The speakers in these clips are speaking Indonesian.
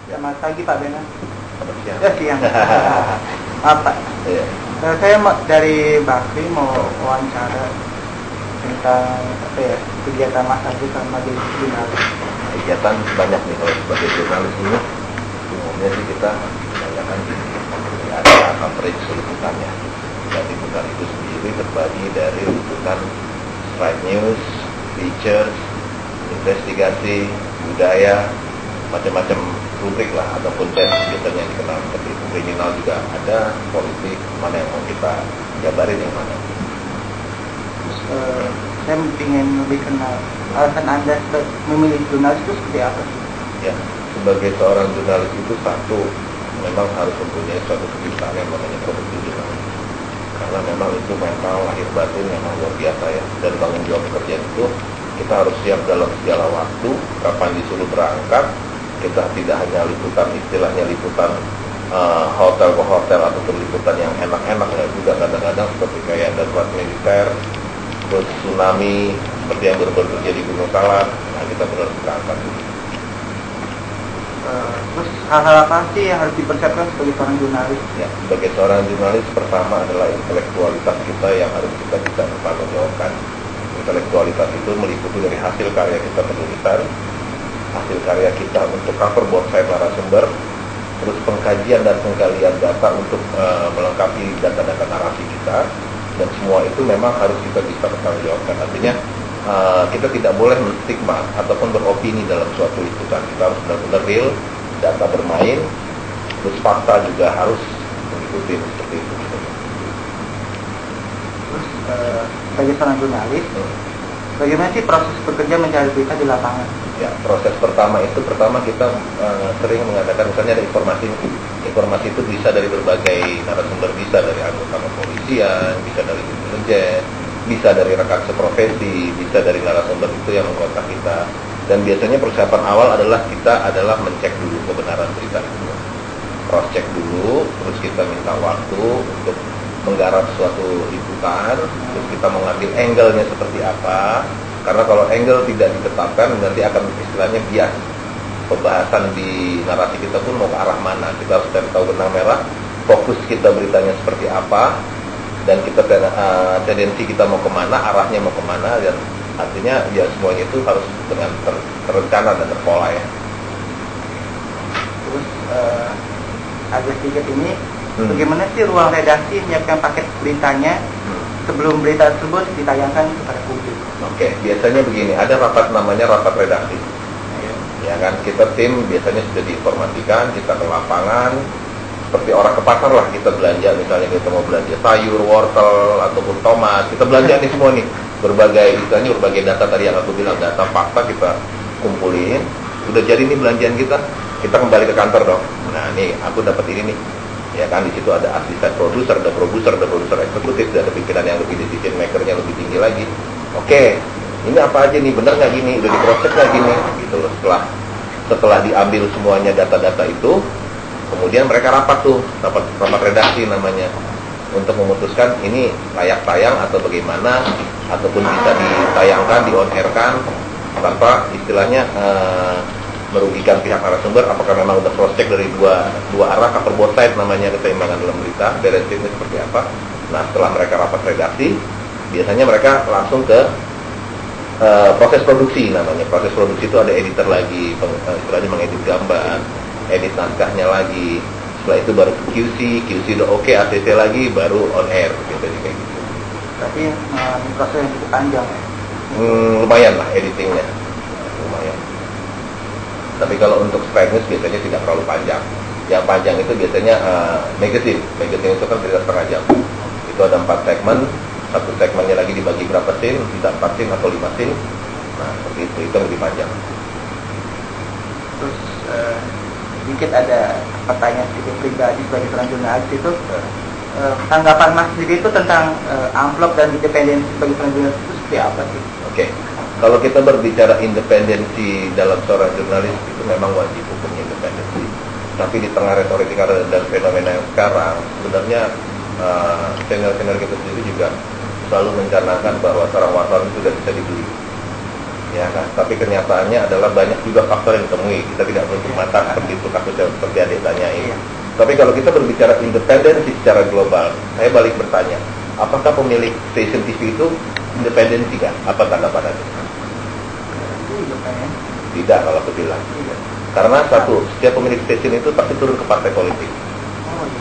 Selamat pagi Pak Bena. Selamat siang. Ya siang. Maaf Pak. Iya. Saya dari Bakri mau wawancara tentang apa ya, kegiatan Mas Agus sama di jurnalis. Kegiatan banyak nih kalau sebagai jurnalis ini. Umumnya sih kita kebanyakan ada coverage liputannya. Dan liputan itu sendiri terbagi dari liputan straight news, features, investigasi, budaya, macam-macam rubrik lah ataupun band biasanya yang dikenal seperti itu. Kriminal juga ada, politik, mana yang mau kita jabarin yang mana. Terus saya ingin lebih kenal alasan Anda memilih jurnalis itu seperti apa sih? Ya, sebagai seorang jurnalis itu satu, memang harus mempunyai suatu kejujuran yang namanya produksi jurnalis. Karena memang itu mental lahir batin memang luar biasa ya. Dan tanggung jawab pekerjaan itu kita harus siap dalam segala waktu, kapan disuruh berangkat. Kita tidak hanya liputan, istilahnya liputan hotel ke hotel ataupun liputan yang enak-enak ya, juga kadang-kadang seperti kayak darurat militer, terus tsunami seperti yang baru-baru terjadi di Gunung Salak. Nah, kita benar berangkat. Terus hal-hal apa sih yang harus dipersiapkan sebagai seorang jurnalis? Ya, sebagai seorang jurnalis pertama adalah intelektualitas kita yang harus kita bisa bertanggungjawabkan. Intelektualitas itu meliputi dari hasil karya kita penulisan, hasil karya kita untuk cover both side narasumber, terus pengkajian dan penggalian data untuk melengkapi data-data narasi kita, dan semua itu memang harus kita bisa bertanggungjawabkan. Artinya kita tidak boleh menstigma ataupun beropini dalam suatu liputan. Kita harus benar-benar real, data bermain, terus fakta juga harus mengikuti seperti itu. Terus sebagai seorang jurnalis, bagaimana sih proses bekerja mencari berita di lapangan? Ya, proses pertama kita sering mengatakan misalnya ada informasi itu bisa dari berbagai narasumber, bisa dari anggota kepolisian, bisa dari intelijen, bisa dari rekan seprofesi, bisa dari narasumber itu yang mengkontak kita. Dan biasanya persiapan awal kita adalah mencek dulu kebenaran berita itu, cross check dulu, terus kita minta waktu untuk menggarap suatu liputan, terus kita mengambil angle-nya seperti apa. Karena kalau angle tidak ditetapkan, nanti akan istilahnya bias. Pembahasan di narasi kita pun mau ke arah mana. Kita harus cari tahu benang merah, fokus kita beritanya seperti apa, dan kita tendensi kita mau kemana, arahnya mau kemana, dan artinya ya semuanya itu harus dengan terencana dan terpola ya. Terus agak sedikit ini, bagaimana sih ruang redaksi menyiapkan paket beritanya sebelum berita tersebut ditayangkan kepada publik? Oke, biasanya begini, ada namanya rapat redaksi. Ya kan, kita tim biasanya sudah diinformasikan, kita ke lapangan, seperti orang ke pasar lah, kita belanja, misalnya kita mau belanja sayur, wortel, ataupun tomat, kita belanja nih semua nih, berbagai data tadi yang aku bilang, data fakta kita kumpulin, udah jadi nih belanjaan kita kembali ke kantor dong. Nah nih, aku dapat ini nih, ya kan, di situ ada asisten produser, ada produser eksekutif, ada pimpinan yang lebih decision makernya lebih tinggi lagi. Oke, ini apa aja nih, bener nggak gini, udah diproses nggak gini, gitu loh. Setelah diambil semuanya data-data itu, kemudian mereka rapat redaksi namanya, untuk memutuskan ini layak tayang atau bagaimana, ataupun bisa ditayangkan, di-on-air-kan tanpa istilahnya merugikan pihak narasumber. Apakah memang udah cross check dari dua arah, cover both side namanya, keseimbangan dalam berita, balancingnya seperti apa. Nah, setelah mereka rapat redaksi, biasanya mereka langsung ke proses produksi namanya. Proses produksi itu ada editor lagi, istilahnya mengedit gambar, edit naskahnya lagi. Setelah itu baru QC udah oke, ACC lagi, baru on air gitu, kayak gitu. Tapi proses yang cukup panjang ya? Lumayan lah editingnya, lumayan. Tapi kalau untuk straight news biasanya tidak terlalu panjang. Yang panjang itu biasanya magazine itu kan berita setengah jam. Itu ada 4 segmen, satu segmennya lagi dibagi berapa scene, bisa 4 scene atau 5 scene. Nah seperti itu yang lebih panjang. Terus sedikit ada pertanyaan sedikit pribadi sebagai seorang jurnalis itu, tanggapan Mas sendiri itu tentang amplop dan independensi sebagai seorang jurnalis itu seperti apa sih? Oke, kalau kita berbicara independensi dalam seorang jurnalis itu memang wajib hukumnya independensi. Tapi di tengah retorika dan fenomena yang sekarang, sebenarnya channel-channel kita sendiri juga selalu mencanangkan bahwa seorang wartawan itu tidak bisa dibeli. ya kan? Tapi kenyataannya adalah banyak juga faktor yang ditemui. Kita tidak menutup mata seperti itu kasusnya seperti adik tanyain. Iya. Tapi kalau kita berbicara independensi secara global, saya balik bertanya, apakah pemilik stasiun TV itu independensi kan? Apa tanggapan Anda? Iya, pengen. Tidak kalau aku bilang. Iya. Karena satu, setiap pemilik stasiun itu pasti turun ke partai politik. Oh iya.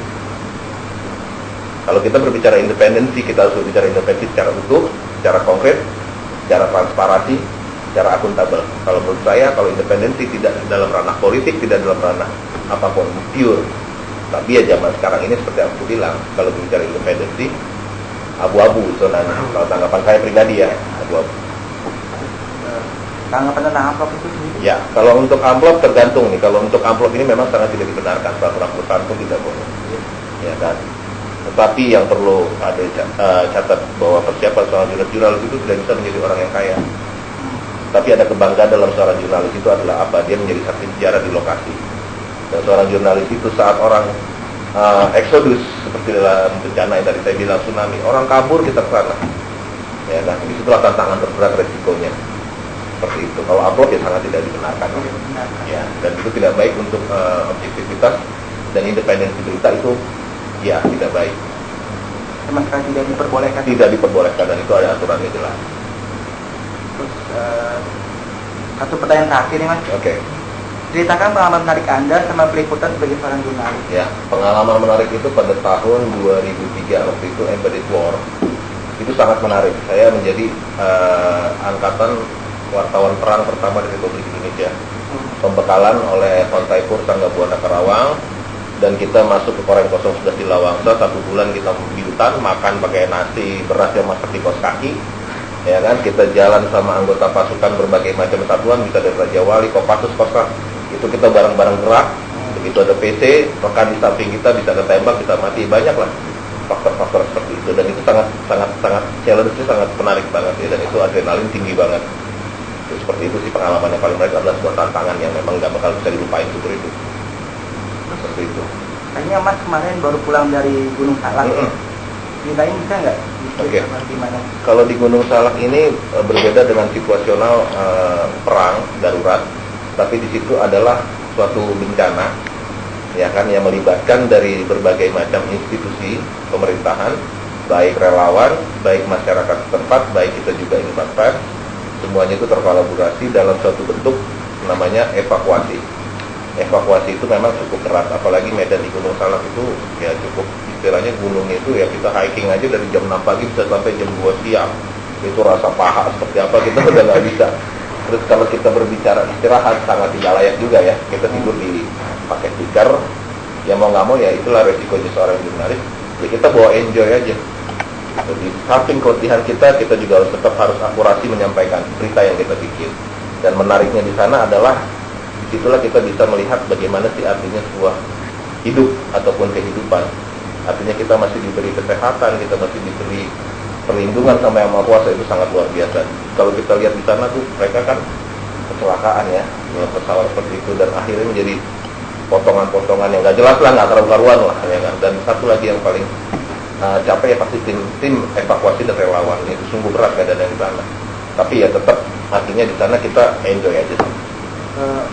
Kalau kita berbicara independensi, kita harus berbicara independensi secara utuh, secara konkret, secara transparansi, secara akuntabel. Kalau menurut saya, kalau independensi tidak dalam ranah politik, tidak dalam ranah apapun, pure. Tapi ya zaman sekarang ini seperti yang aku bilang, kalau berbicara independensi, abu-abu zonanya. Kalau tanggapan saya pribadi ya, abu-abu. Tanggapan tentang amplop itu sendiri? Ya, kalau untuk amplop tergantung nih. Kalau untuk amplop ini memang sangat tidak dibenarkan. Peraturan perusahaan pun tidak boleh. Ya kan. Tetapi yang perlu ada catat bahwa persiapan seorang jurnalis itu tidak bisa menjadi orang yang kaya. Tapi ada kebanggaan dalam seorang jurnalis itu adalah apa? Dia menjadi saksi sejarah di lokasi. Dan seorang jurnalis itu saat orang eksodus seperti dalam bencana yang tadi saya bilang tsunami, orang kabur kita ke sana. Ya kan. Disitulah tantangan terberat resikonya. Seperti itu. Kalau amplop ya sangat tidak dibenarkan. Ya, dan itu tidak baik untuk objektivitas dan independensi berita itu ya tidak baik. Sama sekali tidak diperbolehkan. Tidak diperbolehkan dan itu ada aturannya jelas. Terus satu pertanyaan terakhir nih Mas. Oke. Ceritakan pengalaman menarik Anda sama peliputan sebagai seorang jurnalis. Ya, pengalaman menarik itu pada tahun 2003 waktu itu Embedded War. Itu sangat menarik. Saya menjadi angkatan wartawan perang pertama di Republik Indonesia. Pembekalan oleh Kontaipur Tangga Buana Karawang, dan kita masuk ke Korem 011 di Lawangsa. 1 bulan kita di hutan, makan pakai nasi beras yang masak di kos kaki, ya kan. Kita jalan sama anggota pasukan berbagai macam satuan, bisa dari Raja Wali, Kopassus, Kostrat. Itu kita bareng-bareng gerak. Begitu ada PC, rekan di samping kita bisa ketembak, kita mati. Banyak lah faktor-faktor seperti itu, dan itu sangat challenge-nya sangat menarik banget ya, dan itu adrenalin tinggi banget. Seperti itu sih pengalaman yang paling menarik, adalah sebuah tantangan yang memang gak bakal bisa dilupain seumur hidup. Seperti itu. Kayaknya Mas kemarin baru pulang dari Gunung Salak. Ceritain bisa nggak? Oke. Gimana? Kalau di Gunung Salak ini berbeda dengan situasional perang darurat, tapi di situ adalah suatu bencana, ya kan, yang melibatkan dari berbagai macam institusi pemerintahan, baik relawan, baik masyarakat setempat, baik kita juga investor. Semuanya itu terkolaborasi dalam suatu bentuk namanya evakuasi. Evakuasi itu memang cukup berat, apalagi medan di Gunung Salak itu ya cukup, istilahnya gunungnya itu ya kita hiking aja dari jam 6 pagi bisa sampai jam 2 siang. Itu rasa paha seperti apa kita udah nggak bisa. Terus kalau kita berbicara istirahat sangat tidak layak juga ya. Kita tidur di pakai tikar, ya mau nggak mau ya itulah resikonya seorang jurnalis. Ya kita bawa enjoy aja. Jadi samping keletihan kita juga harus akurasi menyampaikan berita yang kita bikin. Dan menariknya di sana adalah disitulah kita bisa melihat bagaimana sih artinya sebuah hidup ataupun kehidupan. Artinya kita masih diberi kesehatan, kita masih diberi perlindungan sama Yang Maha Kuasa, itu sangat luar biasa. Kalau kita lihat di sana tuh mereka kan kecelakaan ya, pesawat seperti itu, dan akhirnya menjadi potongan-potongan yang nggak jelas lah, nggak karu-karuan lah ya kan. Dan satu lagi yang paling capek ya pasti tim evakuasi dan relawan. Itu sungguh berat keadaan yang di sana. Tapi ya tetap artinya di sana kita enjoy aja.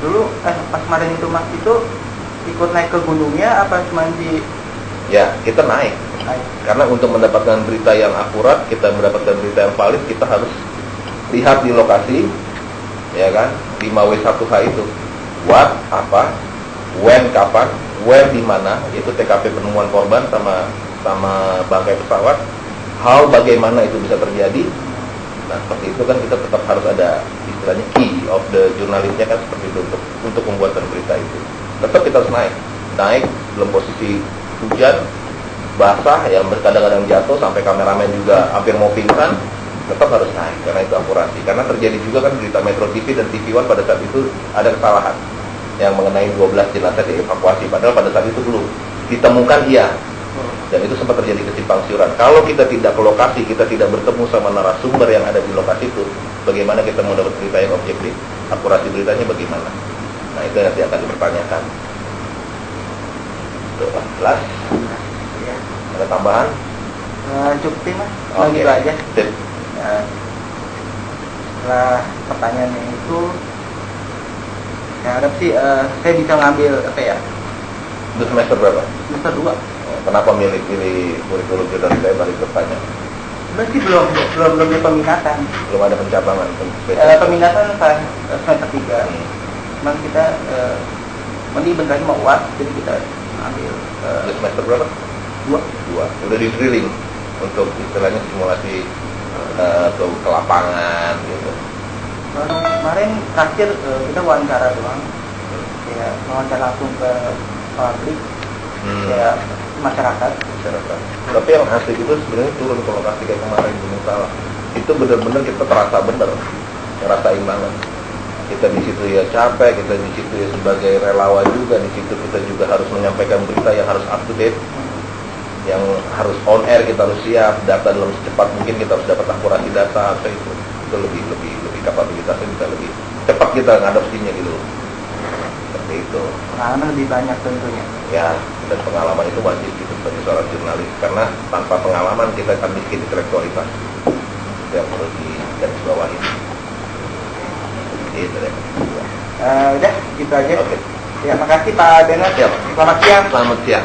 Dulu pas kemarin itu Mas itu ikut naik ke gunungnya apa cuma di? Ya kita naik. Karena untuk mendapatkan berita yang akurat, kita mendapatkan berita yang valid, kita harus lihat di lokasi, ya kan, 5W1H itu. What, apa, when, kapan, where, di mana, itu TKP penemuan korban sama bangkai pesawat, how, bagaimana itu bisa terjadi. Nah seperti itu kan kita tetap harus ada istilahnya key of the jurnalisnya kan seperti itu untuk membuatkan berita itu. Tetap kita harus naik dalam posisi hujan, basah, yang kadang-kadang jatuh sampai kameramen juga hampir mau pingsan, tetap harus naik karena itu akurasi. Karena terjadi juga kan berita Metro TV dan TV One pada saat itu ada kesalahan yang mengenai 12 jenazah dievakuasi, padahal pada saat itu belum ditemukan dia. Dan itu sempat terjadi kesimpang siuran. Kalau kita tidak ke lokasi, kita tidak bertemu sama narasumber yang ada di lokasi itu, bagaimana kita mau dapat berita yang objektif? Akurasi beritanya bagaimana? Nah itu nanti akan dipertanyakan. Tuh, jelas? Ada tambahan? Cukup Mas, Oke. gitu aja. Sip. setelah pertanyaannya itu, saya harap sih saya bisa ngambil apa ya, Itu semester berapa? semester 2. Kenapa milih kurikulum jurnalistik? Saya balik bertanya. Berarti belum ada peminatan. Belum ada pencabangan. Peminatan pas semester 3. Hmm. Cuman kita nanti bentar lagi mau UAS, jadi kita ambil Itu semester berapa? 2. Udah di drilling untuk istilahnya simulasi ke lapangan gitu. Kemarin terakhir kita wawancara doang, ya wawancara langsung ke pabrik, ya masyarakat. Tapi yang asli itu sebenarnya turun ke lokasi kayak kemarin Gunung Salak. Itu benar-benar kita terasa bener, ngerasain banget. Kita di situ ya capek, kita di situ ya sebagai relawan juga, di situ kita juga harus menyampaikan berita yang harus up to date, yang harus on air, kita harus siap, data dalam secepat mungkin kita harus dapat akurasi data, atau itu lebih kapabilitasnya bisa lebih cepat kita ngadopsinya gitu. Seperti itu. Pengalaman lebih banyak tentunya. Ya, dan pengalaman itu wajib gitu sebagai seorang jurnalis, karena tanpa pengalaman kita akan miskin intelektualitas. Itu yang perlu digarisbawahi. Itu deh. Udah, gitu aja. Oke. Ya, makasih Pak Bernard. Siap. Selamat siang. Selamat siang.